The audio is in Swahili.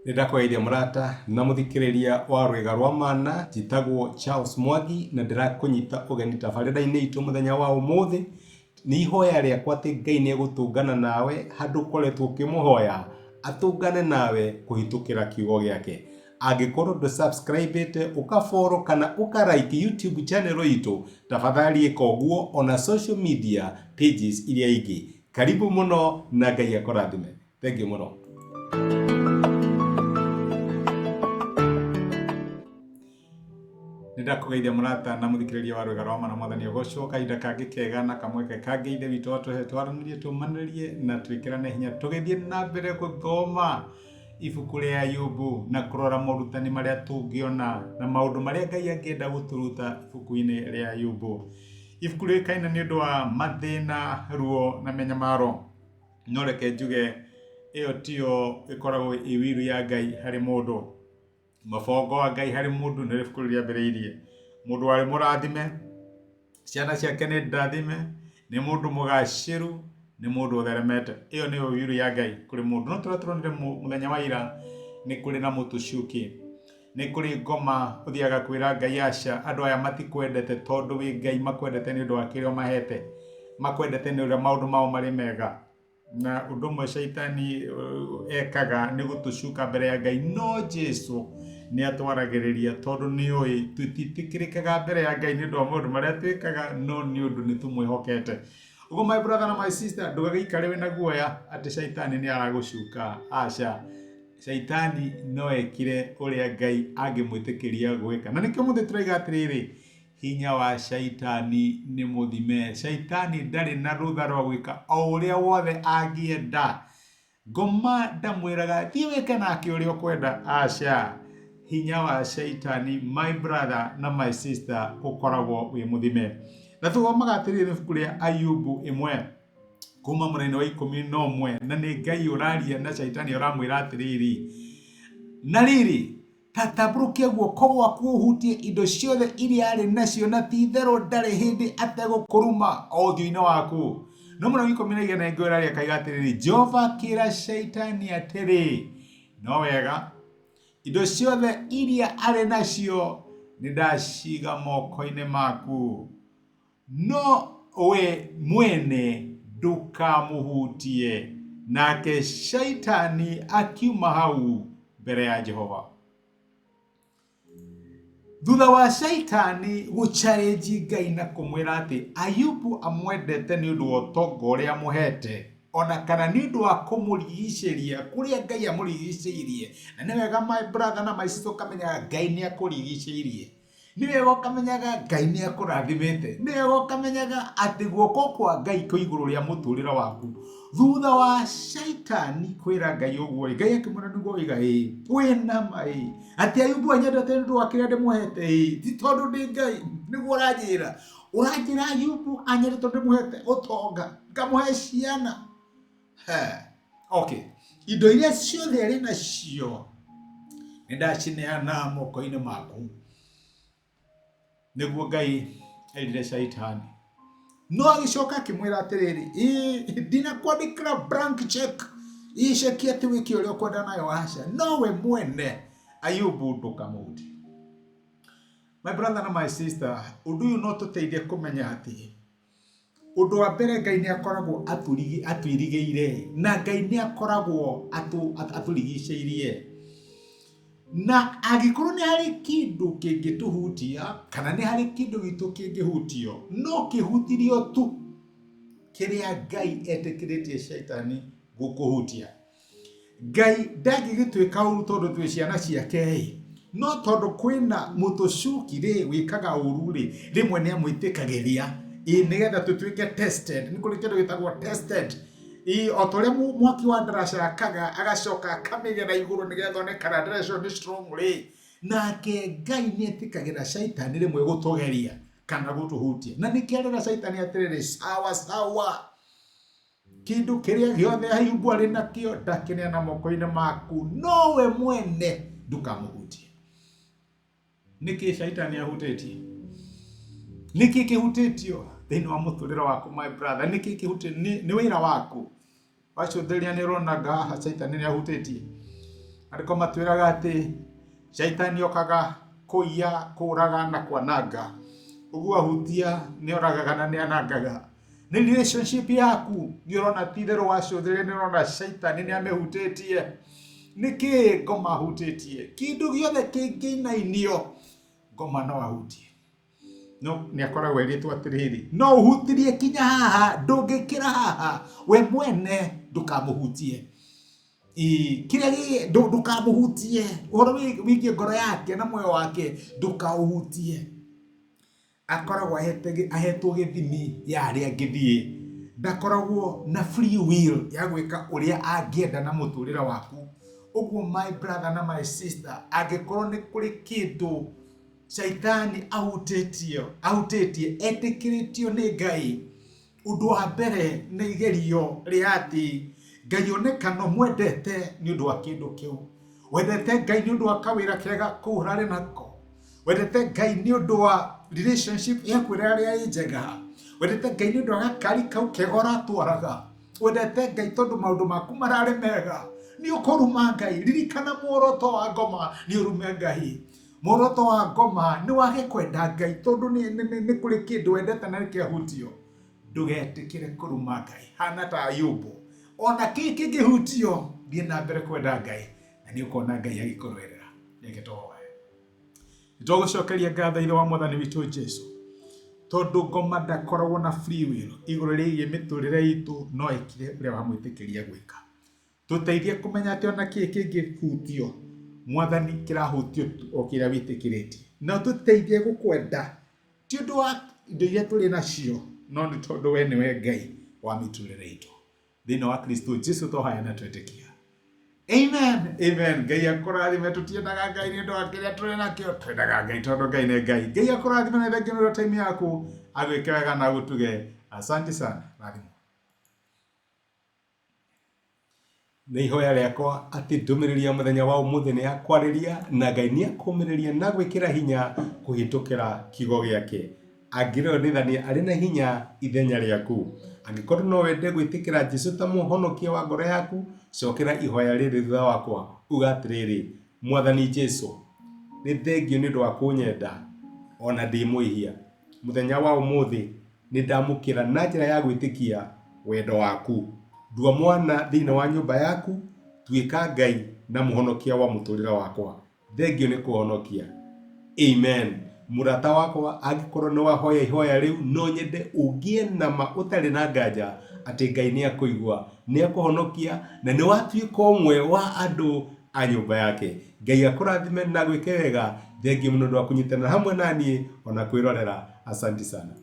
Ndakwaithia murata na muthikiriria wa rwega rwa mana jitagwo Charles Mwangi na ndirakunyita ugeni tabarira-ini itu muthenya wa umuthi ni ihoya riakwa ati Ngai ni egutungana nawe handu koretwo ukimuhoya atungane nawe kuhitukira kiugo giake. Angikorwo ndu subscribe ukafollow kana ukarike YouTube channel itu, tafadhali ika uguo ona social media pages iria ingi. Karibu muno na Ngai akurathime. Thank you muno. Ndakugeithia murata na muthikiriria wa rwega rwa mana mwathani ogocwo kahinda kangi kega na kamweke kangi ithe witu atuhe twaranirie tumanirie na twikirane hinya tugithie na mbere guthoma ibuku ria Ayubu na kurora morutani maria tungiona na maundu maria Ngai angienda guturuta ibuku-ini ria Ayubu. Ibuku rikaina ni undu wa mathina, ruo na menyamaro, no reke njuge iyo tio ikoragwo iwiru ya Ngai hari mundu. Mafongo wa Ngai hari mundu ni ibuku ria mberiirie. Mundu wari murathime, ciana ciake ni ndathime, ni mundu mugaciru, ni mundu utheremete. Iyo ni wiru ya Ngai kuri mundu. No turatronire muthenya wa ira ni kuri na mutucuki, ni kuri ngoma uthiaga kwira Ngai aca andu aya matikwendete tondu wi Ngai, makwendete ni undu wa kirio mahete, makwendete ni uria maundu mao mari mega. Na undu mwe shaitani ekaga ni gutucuka mbere ya Ngai, no Jesu ni atwaragiriria tondu ni oi tutitikirikaga mbere ya Ngai ni undu wa maundu maria twikaga, no ni undu ni tumwihokete. Ugo my brother na my sister, ndugagikare wina guoya ati shaitani ni aragucuka. Aca, shaitani no ekire uria Ngai angimwitikiria gwika. Na nikio muthi turaiga atiriri, hinya wa shaitani ni muthime. Shaitani ndari na rutha rwa gwika o uria wothe angienda. Ngoma ndamwiraga thie wike nake uria ukwenda. Aca, hinya wa shaitani my brother na my sister ukoragwo wi muthime. Na tugomaga atiriri ibuku ria Ayubu 1 kuma murene wa 11 na ni Ngai uraria na shaitani uramwira atiriri, na riri tataburukia guoko gwaku uhutie indo ciothe iria ari nacio na ti itherũ ndari hindi ategukuruma o ũthiũ-inĩ waku. No mũno 14 na Ngai uraria kaiga atiriri, Jehova akĩra shaitani atiri, no wega indo ciothe iria ari nacio ni ndaciga moko-inĩ maku, no we mwene ndukamuhutie. Nake shaitani akiuma hau mbere ya Jehova. Thutha wa shaitani guchallenge Ngai na kumwira ati Ayubu amwendete ni undu wa utonga uria amuhete, ona kana ni undu wa kumurigicĩria kuria Ngai amurigicĩirie. Na ni wega my brother na my sister ukamenya Ngai ni akurigicĩirie, ni wega ukamenyaga Ngai ni akurathimite, ni wega ukamenyaga ati guoko kwa Ngai kwi iguru ria muturire waku. Thutha wa shaitani kwira Ngai uguo, Ngai akimwira niguo wiga wina mai ati Ayubu anyendete ni undu wa kiria ndimuhete, ti tondu ndi Ngai niguo uranjira Ayubu anyendete tondu ndimuhete utonga ngamuhe ciana. Okay, indo iria ciothe ari nacio ni ndacineana moko-inĩ maku. Niguo Ngai erire shaitani, no agicoka akimwira atiriri, ndina kwandikira blank check iceki ati wiki uria ukwenda nayo. Aca, no we mwene Ayubu ndukamuhutie. My brother na my sister, undu uyu no tuteithie kumenya ati undu wa mbere Ngai ni akoragwo atwirigiire, na Ngai ni akoragwo aturigicĩirie. Na agikorwo ni hari kindu kingituhutia kana ni hari kindu gitu kingihutio, no kihutirio tu kiria Ngai etikiritie shaitani gukuhutia. Ngai ndangigituika uru tondu twi ciana ciake, no tondu kwina mutucuki ri wikaga uru ri rimwe ni amwitikagiria nigetha tutuike tested. Ni kuri kindu gitagwo tested, otoria mwaki wa ndaraca akaga agacoka akamigera iguru nigetha one kana ndaraca ni strong ri. Nake Ngai ni etikagira shaitani rimwe gutugeria kana gutuhutia. Na nikiarira shaitani atiriri, sawa sawa, kindu kiria giothe Ayubu ari nakio ndakineana moko-inĩ maku, no we mwene ndukamuhutie. Niki shaitani ahutĩtie? Niki kihutĩtio thĩinĩ wa mũtũrĩre waku my brother? Niki kihutĩtio? Ni wĩra waku. Wacu theria ni rona ngaha shaitani ni ahutĩtie. ariko matwiraga ati shaitani okaga kuiya, kuraga na kwananga. Uguo ahutia ni oragaga na ni anangaga. Ni relationship yaku ni urona tithero wacuthirie, ni urona shaitani ni amehutĩtie. Niki ngoma hutĩtie? Kindu giothe kingĩinainio ngoma no ahutie. No ni akoragwo eritwo atiriri, no uhutirie kinya haha, ndũngĩkĩra haha, we mwene ndukamuhutie. Kile ndukamuhutie, uhoro wigie ngoro yake na moyo wake ndukauhutie. Akoragwo ahetwo gĩthimi ya arĩa angĩthiĩ. Ndakoragwo na free will ya gwĩka ũrĩa angĩenda na mũtũrĩre waku. Uguo my brother na my sister, angĩkorwo nĩ kũrĩ kĩndũ shaitani ahutĩtie, etĩkĩrĩtio nĩ Ngai, ũndũ wa mbere nĩ igerio rĩa ati Ngai onekana mwendete nĩ ũndũ wa kĩndũ kĩu. Wendete Ngai nĩ ũndũ wa kawĩra kega kũu ũrarĩ nako. Wendete Ngai nĩ ũndũ wa relationship yaku ĩrĩa njega. Wendete Ngai nĩ ũndũ wa gakari kau kega ũratwaraga. Wendete Ngai tondũ maũndũ maku mararĩ mega. Ni ukoruma Ngai. Ririkana muoroto wa ngoma ni urume Ngai. Muoroto wa ngoma ni wage kwenda Ngai tondu ni kuri kindu wendete na nikihutio. Ndugetikire kuruma Ngai. Hana ta Ayubu. Ona kiki kihutio thie na mbere kwenda Ngai na ni ukona Ngai agikurwerera. Reke tuhoe. Nitogucokeria ngatho ithe wa Mwathani witu Jesu. Tondu ngoma ndakoragwo na free will iguru rigie miturire itu no ikire uria wamwitikiria gwika. Tuteithie kumenya ati ona kiki kingihutio Mwathani kirahutio o kiria witikiritie. Na tuteithie gukwenda ti undu wa indo iria turi nacio, no ni tondu we niwe Ngai wa miturire itu. Thini wa Kristo Jesu tohaya na twetikia. Amen. Amen. Ngai akurathime, tutiendaga Ngai ni undu wa kiria turi nakio, twendaga Ngai tondu Ngai ni Ngai. Ngai akurathime na thengi ni time yaku agwike wega na gutuge. Asante sana. Rathimo. Nĩ ihoya rĩakwa atĩ ndũmĩrĩri ya mũthenya wa ũmũthĩ nĩ yakwariria na Ngai nĩ akũmĩrĩria na gwĩkĩra hinya kũhĩtũkĩra kiugo gĩake. Angĩrĩonithania arĩ na hinya ithenya rĩaku. Angĩkorwo no wende gwĩtĩkĩra Jesũ ta mũhonokia wa ngoro yaku, cokera ihoya rĩrĩ thutha wakwa, uga atĩrĩrĩ: Mwathani Jesũ, nĩ thengio nĩ ũndũ wa kũnyenda ona ndĩ mwĩhia. Mũthenya wa ũmũthĩ nĩ ndamũkĩra na njĩra ya gwĩtĩkia wendo waku. Ndua mwana thĩinĩ wa nyũmba yaku, tuĩka Ngai na mũhonokia wa mũtũrĩre wakwa. Thengio nĩ kũhonokia. Amen. Mũrata wakwa, angĩkorwo nĩ wahoya ihoya rĩu, no nyende ũgĩe na ma ũtarĩ na nganja atĩ Ngai nĩ akũigua, nĩ akũhonokia na nĩ watuĩka ũmwe wa andũ a nyũmba yake. Ngai akũrathime na gwĩke wega. Thengio mũno nĩ ũndũ wa kũnyitanĩra hamwe naniĩ ona kwĩrorera. Asante sana.